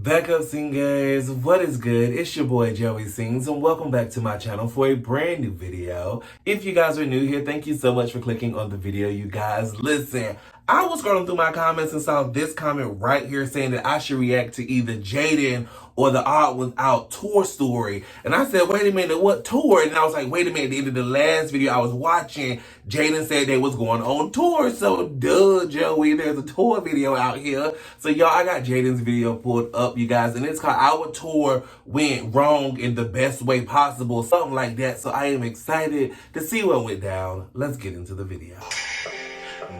Back up, singers. What is good? It's your boy Joey Sings, and welcome back to my channel for a brand new video. If you guys are new here, thank you so much for clicking on the video, you guys. Listen, I was scrolling through my comments and saw this comment right here saying that I should react to either Jaiden or the Odd Ones Out tour story. And I said, wait a minute, what tour? And I was like, wait a minute, at the end of the last video I was watching, Jaiden said they was going on tour. So, duh, Joey, there's a tour video out here. So, y'all, I got Jaiden's video pulled up, you guys. And it's called Our Tour Went Wrong in the Best Way Possible. Something like that. So, I am excited to see what went down. Let's get into the video.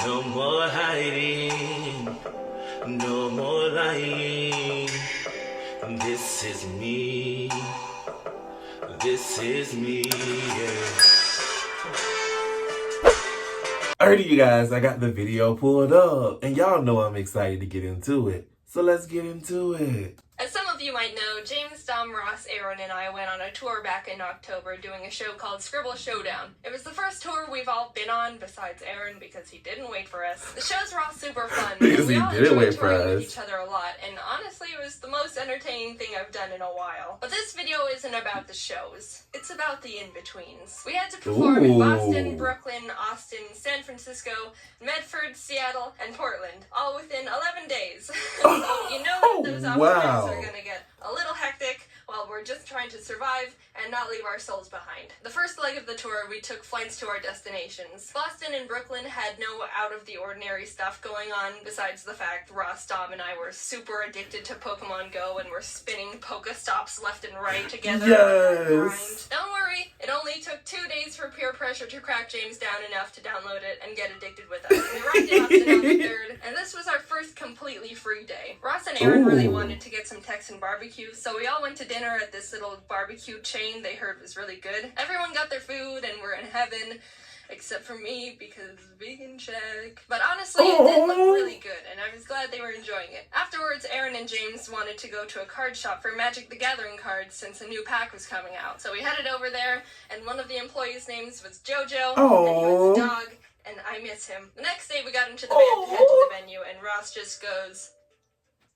No more hiding, no more lying. This is me, yeah. Alrighty, you guys, I got the video pulled up, and y'all know I'm excited to get into it. So let's get into it. As some of you might know, James, Dom, Ross, Aaron, and I went on a tour back in October doing a show called Scribble Showdown. It was the first tour we've all been on, besides Aaron, because he didn't wait for us. The shows were all super fun, and we all enjoyed touring with each other a lot, and honestly, it was the most entertaining thing I've done in a while. But this video isn't about the shows. It's about the in-betweens. We had to perform in Boston, Brooklyn, Austin, San Francisco, Medford, Seattle, and Portland, all within 11 days. So you know that those operations are gonna get a little hectic while we're just trying to survive and not leave our souls behind. The first leg of the tour, we took flights to our destinations. Boston and Brooklyn had no out-of-the-ordinary stuff going on, besides the fact Ross, Dom, and I were super addicted to Pokemon Go and were spinning Pokestops left and right together. Yes! Don't worry, it only took 2 days for peer pressure to crack James down enough to download it and get addicted with us. We arrived in Austin on the 3rd, and this was our first completely free day. Ross and Aaron really wanted to get some Texan barbecue, so we all went to dinner at this little barbecue chain they heard was really good. Everyone got their food and we're in heaven, except for me because vegan check. But honestly, it did look really good and I was glad they were enjoying it. Afterwards, Aaron and James wanted to go to a card shop for Magic the Gathering cards since a new pack was coming out. So we headed over there and one of the employees' names was Jojo and he was a dog and I miss him. The next day we got into the van to head to the venue and Ross just goes,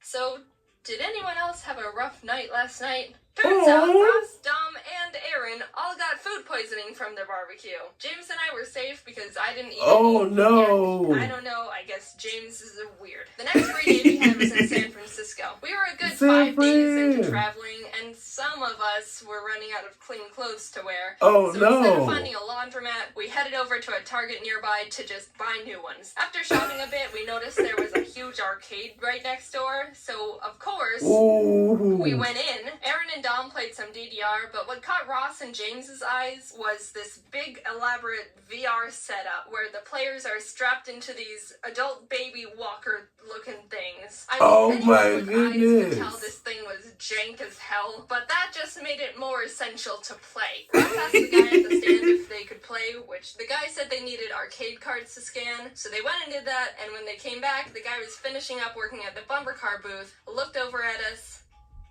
"So, did anyone else have a rough night last night?" Turns out Ross, Dom, and Aaron all got food poisoning from their barbecue. James and I were safe because I didn't eat any. No! I don't know, I guess James is a weird. The next free day we had was in San Francisco. We were a good 5 days into traveling, and some of us were running out of clean clothes to wear. So instead of finding a laundromat, we headed over to a Target nearby to just buy new ones. After shopping a bit, we noticed there was a huge arcade right next door, so of course, we went in. Aaron and Dom played some DDR, but what caught Ross and James's eyes was this big elaborate VR setup where the players are strapped into these adult baby walker looking things. I mean, anyone with eyes could tell this thing was jank as hell, but that just made it more essential to play. Ross asked the guy at the stand if they could play, which the guy said they needed arcade cards to scan, so they went and did that, and when they came back, the guy was finishing up working at the bumper car booth, looked over at us,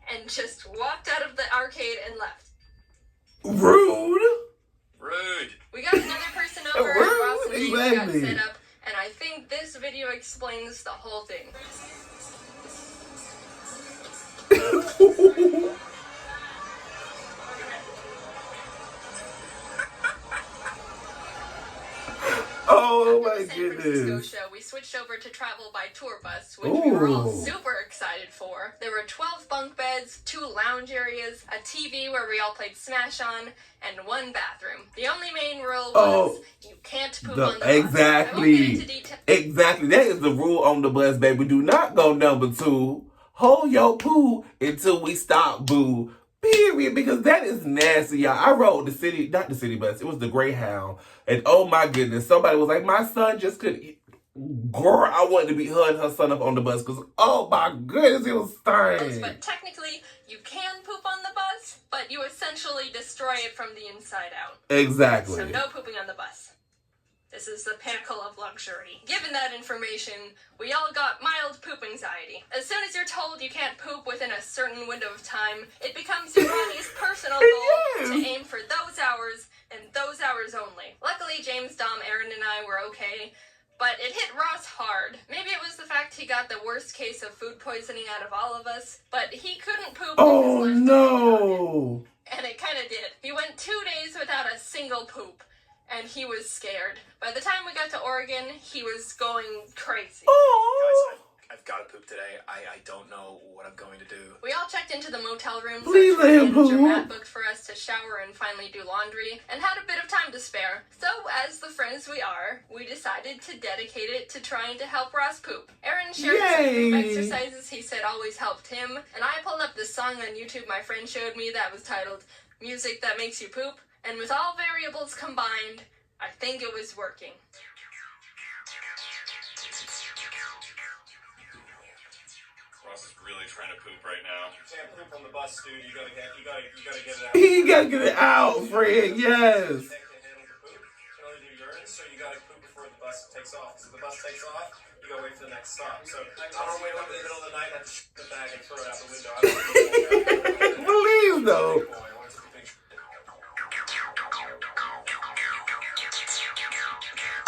and just walked out of the arcade and left. Rude! We got another person over, and Ross and James got set up, and I think this video explains the whole thing. Oh my San Francisco goodness. show, we switched over to travel by tour bus, which we were all super excited for. There were 12 bunk beds, 2 lounge areas, a TV where we all played Smash on, and 1 bathroom. The only main rule was you can't poop on the bus. Exactly. Exactly. That is the rule on the bus, baby. Do not go number 2. Hold your poo until we stop, boo. Period, because that is nasty, y'all. I rode the city, not the city bus, it was the Greyhound. And oh my goodness, somebody was like, my son just couldn't eat. Girl, I wanted to be her and her son up on the bus because, oh my goodness, it was stinking. But technically, you can poop on the bus, but you essentially destroy it from the inside out. Exactly. So no pooping on the bus. This is the pinnacle of luxury. Given that information, we all got mild poop anxiety. As soon as you're told you can't poop within a certain window of time, it becomes your body's personal goal to aim for those hours and those hours only. Luckily, James, Dom, Aaron, and I were okay, But it hit Ross hard. Maybe it was the fact he got the worst case of food poisoning out of all of us, but he couldn't poop. Oh no! And it kind of did. He went 2 days without a single poop, and he was scared. By the time we got to Oregon, he was going crazy. Oh! Guys, I've got to poop today. I don't know what I'm going to do. We all checked into the motel room. Please let him poop. Matt booked for us to shower and finally do laundry, and had a bit of time to spare. So, as the friends we are, we decided to dedicate it to trying to help Ross poop. Aaron shared some poop exercises he said always helped him, and I pulled up this song on YouTube my friend showed me that was titled Music That Makes You Poop, and with all variables combined, I think it was working. Ross is really trying to poop right now. You can't poop on the bus, dude. You gotta get it out. He gotta get it out, Fred. Yes. You can't handle the poop. You can only do urine, so you gotta poop before the bus takes off. So the bus takes off, you gotta wait for the next stop. So I don't wait up in the middle of the night and have to shit the bag and throw it out the window. Please though.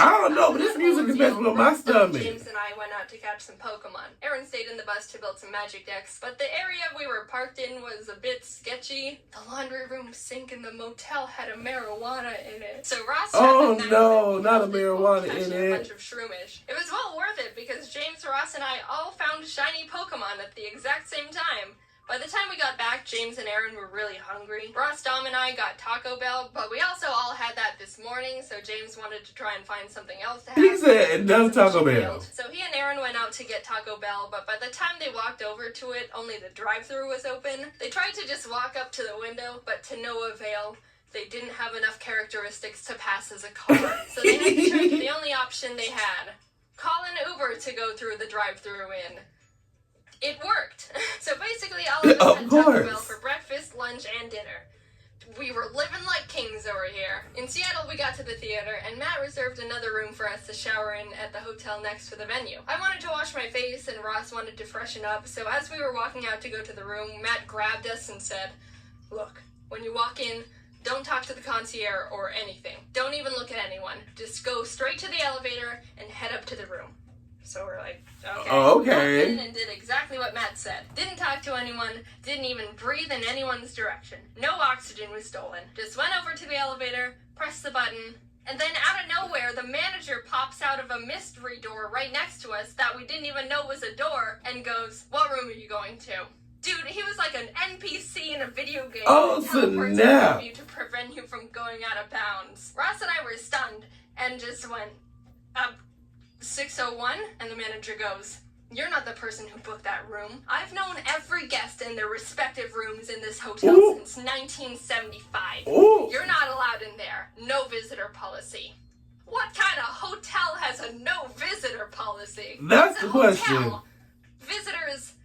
I don't know, but this music is messing with my stomach. James and I went out to catch some Pokemon. Aaron stayed in the bus to build some magic decks, but the area we were parked in was a bit sketchy. The laundry room sink in the motel had a marijuana in it. So Ross not a marijuana in a it. bunch of shroomish. It was well worth it because James, Ross, and I all found shiny Pokemon at the exact same time. By the time we got back, James and Aaron were really hungry. Ross, Dom, and I got Taco Bell, but we also all had that this morning, so James wanted to try and find something else to have. He said another Taco Bell. So he and Aaron went out to get Taco Bell, but by the time they walked over to it, only the drive-thru was open. They tried to just walk up to the window, but to no avail. They didn't have enough characteristics to pass as a car, so they had to turn to the only option they had. Call an Uber to go through the drive-thru in. It worked. So basically all of us had Taco Bell for breakfast, lunch, and dinner. We were living like kings over here. In Seattle, we got to the theater, and Matt reserved another room for us to shower in at the hotel next to the venue. I wanted to wash my face, and Ross wanted to freshen up, so as we were walking out to go to the room, Matt grabbed us and said, "Look, when you walk in, don't talk to the concierge or anything. Don't even look at anyone. Just go straight to the elevator and head up to the room." So we're like, okay. Okay. Walked in and did exactly what Matt said. Didn't talk to anyone, didn't even breathe in anyone's direction. No oxygen was stolen. Just went over to the elevator, pressed the button, and then out of nowhere, the manager pops out of a mystery door right next to us that we didn't even know was a door and goes, "What room are you going to?" Dude, he was like an NPC in a video game. Oh, snap. You to prevent you from going out of bounds. Ross and I were stunned and just went, 601? And the manager goes, "You're not the person who booked that room. I've known every guest in their respective rooms in this hotel since 1975. You're not allowed in there. No visitor policy." What kind of hotel has a no visitor policy? That's the question. Visitors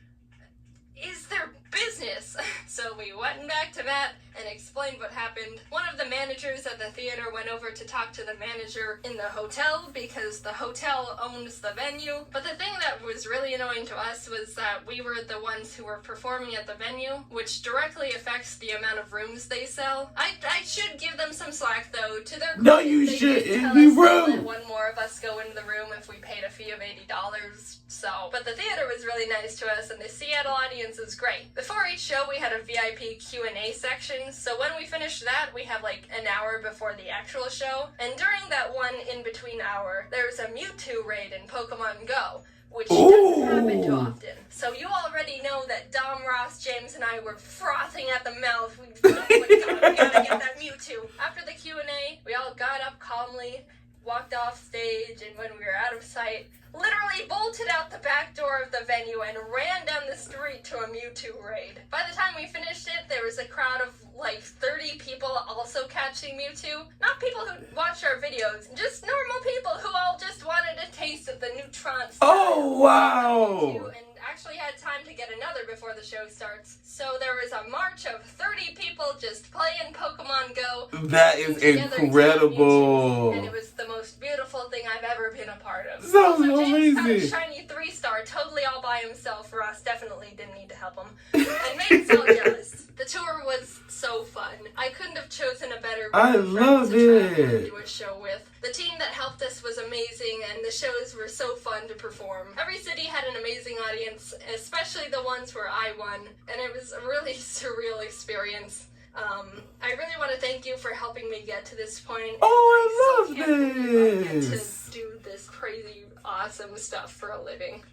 is their business. So we went back to Matt and explained what happened. One of the managers at the theater went over to talk to the manager in the hotel because the hotel owns the venue. But the thing that was really annoying to us was that we were the ones who were performing at the venue, which directly affects the amount of rooms they sell. I should give them some slack though. To their no, credit, you they should. did tell It'd be us to rude. let one more of us go into the room if we paid a fee of $80. So, but the theater was really nice to us, and the Seattle audience was great. Before each show, we had a VIP Q&A section, so when we finished that, we had like an hour before the actual show, and during that one in-between hour, there was a Mewtwo raid in Pokemon Go, which doesn't happen too often. So you already know that Dom, Ross, James, and I were frothing at the mouth. Oh my god, we gotta get that Mewtwo. After the Q&A, we all got up calmly, walked off stage, and when we were out of sight, literally bolted out the back door of the venue and ran down the street to a Mewtwo raid. By the time we finished it, there was a crowd of like 30 people also catching Mewtwo. Not people who watch our videos, just normal people who all just wanted a taste of the neutron style. Oh, wow. And actually had time to get another before the show starts. So there was a march of 30 people just playing Pokemon Go. That is incredible. And it was the most beautiful thing I've ever been a part of. Sounds also, James got a amazing. shiny 3-star totally all by himself. Ross definitely didn't need to help him. And made us all jealous. The The tour was so fun. I couldn't have chosen a better group I of love friends to travel it. and do a show with. The team that helped us was amazing, and the shows were so fun to perform. Every city had an amazing audience, especially the ones where I won, and it was a really surreal experience. I really want to thank you for helping me get to this point. Oh, I love can't believe I get this. to do this crazy, awesome stuff for a living.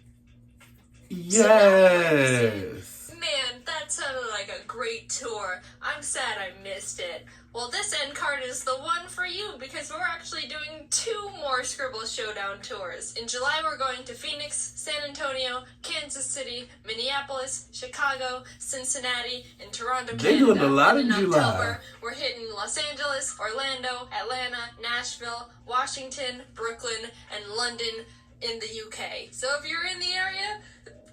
Yes. Man, that sounded like a great tour. I'm sad I missed it. Well, this end card is the one for you because we're actually doing 2 more Scribble Showdown tours. In July, we're going to Phoenix, San Antonio, Kansas City, Minneapolis, Chicago, Cincinnati, and Toronto, They're Canada. doing a lot And in July. October, we're hitting Los Angeles, Orlando, Atlanta, Nashville, Washington, Brooklyn, and London in the UK. So if you're in the area,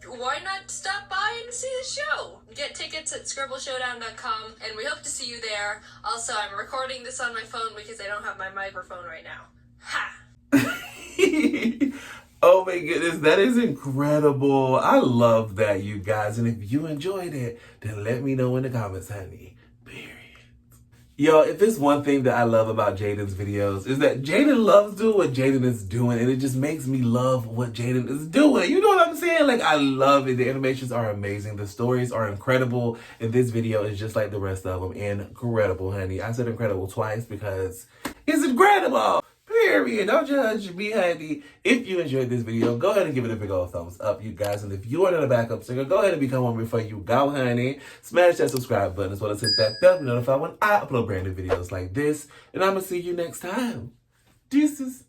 why not stop by and see the show? Get tickets at scribbleshowdown.com, and we hope to see you there. Also, I'm recording this on my phone because I don't have my microphone right now. Ha! Oh my goodness, that is incredible. I love that, you guys. And if you enjoyed it, then let me know in the comments, honey. Period. Yo, if there's one thing that I love about Jaiden's videos is that Jaiden loves doing what Jaiden is doing, and it just makes me love what Jaiden is doing. You know what I'm saying? Like, I love it. The animations are amazing. The stories are incredible. And this video is just like the rest of them. Incredible, honey. I said incredible twice because it's incredible. Period. Don't judge me, honey. If you enjoyed this video, go ahead and give it a big old thumbs up, you guys. And if you are not a backup singer, go ahead and become one before you go, honey. Smash that subscribe button as well as hit that bell to be notified when I upload brand new videos like this. And I'm going to see you next time. Deuces.